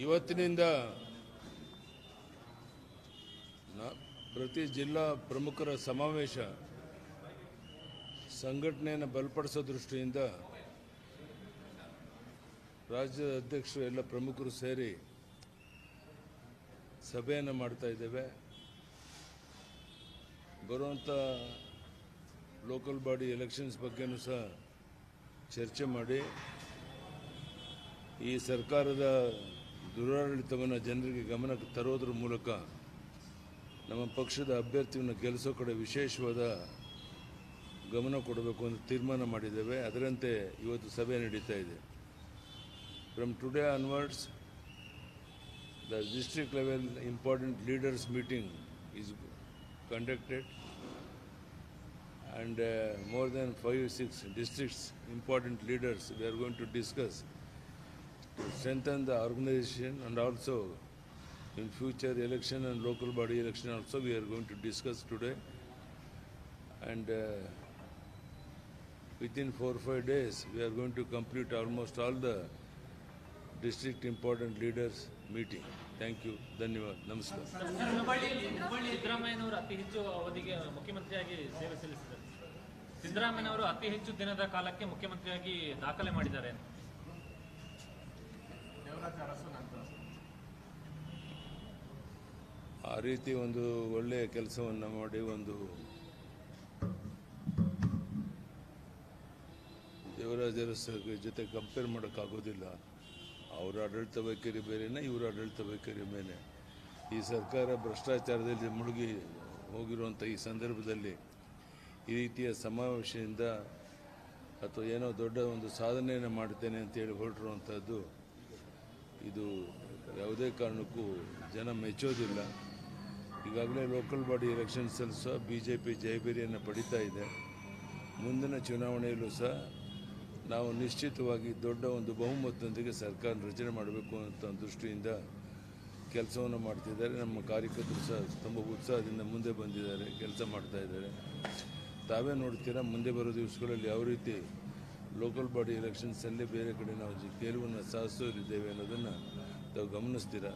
ಇವತ್ತಿನಿಂದ ಪ್ರತಿ ಜಿಲ್ಲಾ ಪ್ರಮುಖರ ಸಮಾವೇಶ ಸಂಘಟನೆಯನ್ನು ಬಲಪಡಿಸೋ ದೃಷ್ಟಿಯಿಂದ ರಾಜ್ಯದ ಅಧ್ಯಕ್ಷರು ಎಲ್ಲ ಪ್ರಮುಖರು ಸೇರಿ ಸಭೆಯನ್ನು ಮಾಡ್ತಾ ಇದ್ದೇವೆ. ಬರುವಂಥ ಲೋಕಲ್ ಬಾಡಿ ಎಲೆಕ್ಷನ್ಸ್ ಬಗ್ಗೆನೂ ಸಹ ಚರ್ಚೆ ಮಾಡಿ ಈ ಸರ್ಕಾರದ ದುರಾಡಳಿತವನ್ನು ಜನರಿಗೆ ಗಮನಕ್ಕೆ ತರೋದ್ರ ಮೂಲಕ ನಮ್ಮ ಪಕ್ಷದ ಅಭ್ಯರ್ಥಿಯನ್ನು ಗೆಲ್ಲಿಸೋ ಕಡೆ ವಿಶೇಷವಾದ ಗಮನ ಕೊಡಬೇಕು ಅಂತ ತೀರ್ಮಾನ ಮಾಡಿದ್ದೇವೆ. ಅದರಂತೆ ಇವತ್ತು ಸಭೆ ನಡೀತಾ ಇದೆ. From today onwards, the district level important leaders meeting is conducted, and more than 5-6 districts important leaders we are going to discuss to strengthen the organization, and also in future election and local body election also we are going to discuss today, and within 4 or 5 days we are going to complete almost all the district important leaders meeting. Thank you. ಧನ್ಯವಾದ. ನಮಸ್ಕಾರ. ಸಿದ್ದರಾಮಯ್ಯನವರು ಅತಿ ಹೆಚ್ಚು ಅವಧಿಗೆ ಮುಖ್ಯಮಂತ್ರಿಯಾಗಿ ಸೇವೆ ಸಲ್ಲಿಸಿದ್ದಾರೆ. ಸಿದ್ದರಾಮಯ್ಯನವರು ಅತಿ ಹೆಚ್ಚು ದಿನದ ಕಾಲಕ್ಕೆ ಮುಖ್ಯಮಂತ್ರಿಯಾಗಿ ದಾಖಲೆ ಮಾಡಿದ್ದಾರೆ. ಆ ರೀತಿ ಒಂದು ಒಳ್ಳೆಯ ಕೆಲಸವನ್ನು ಮಾಡಿ ಒಂದು ದೇವರಾಜ ಅರಸು ಜೊತೆ ಕಂಪೇರ್ ಮಾಡೋಕ್ಕಾಗೋದಿಲ್ಲ. ಅವರ ಆಡಳಿತ ವೈಖರಿ ಬೇರೆನೇ, ಇವರ ಆಡಳಿತ ವೈಖರಿ ಬೇರೆ. ಈ ಸರ್ಕಾರ ಭ್ರಷ್ಟಾಚಾರದಲ್ಲಿ ಮುಳುಗಿ ಹೋಗಿರುವಂಥ ಈ ಸಂದರ್ಭದಲ್ಲಿ ಈ ರೀತಿಯ ಸಮಾವೇಶದಿಂದ ಅಥವಾ ಏನೋ ದೊಡ್ಡ ಒಂದು ಸಾಧನೆಯನ್ನು ಮಾಡ್ತೇನೆ ಅಂತೇಳಿ ಹೊರಟಿರುವಂಥದ್ದು ಇದು ಯಾವುದೇ ಕಾರಣಕ್ಕೂ ಜನ ಮೆಚ್ಚೋದಿಲ್ಲ. ಈಗಾಗಲೇ ಲೋಕಲ್ ಬಾಡಿ ಎಲೆಕ್ಷನ್ಸಲ್ಲೂ ಸಹ BJP ಜಯಭೇರಿಯನ್ನು ಪಡಿತಾ ಇದೆ. ಮುಂದಿನ ಚುನಾವಣೆಯಲ್ಲೂ ಸಹ ನಾವು ನಿಶ್ಚಿತವಾಗಿ ದೊಡ್ಡ ಒಂದು ಬಹುಮತದೊಂದಿಗೆ ಸರ್ಕಾರ ರಚನೆ ಮಾಡಬೇಕು ಅಂತ ದೃಷ್ಟಿಯಿಂದ ಕೆಲಸವನ್ನು ಮಾಡ್ತಿದ್ದಾರೆ. ನಮ್ಮ ಕಾರ್ಯಕರ್ತರು ಸಹ ತುಂಬ ಉತ್ಸಾಹದಿಂದ ಮುಂದೆ ಬಂದಿದ್ದಾರೆ, ಕೆಲಸ ಮಾಡ್ತಾ ಇದ್ದಾರೆ. ತಾವೇ ನೋಡ್ತೀರಾ ಮುಂದೆ ಬರೋ ದಿವಸಗಳಲ್ಲಿ ಯಾವ ರೀತಿ ಲೋಕಲ್ ಬಾಡಿ ಎಲೆಕ್ಷನ್ಸಲ್ಲಿ ಬೇರೆ ಕಡೆ ನಾವು ಗೆಲುವನ್ನು ಸಾಧಿಸೋರಿದ್ದೇವೆ ಅನ್ನೋದನ್ನು ತಾವು ಗಮನಿಸ್ತೀರಾ.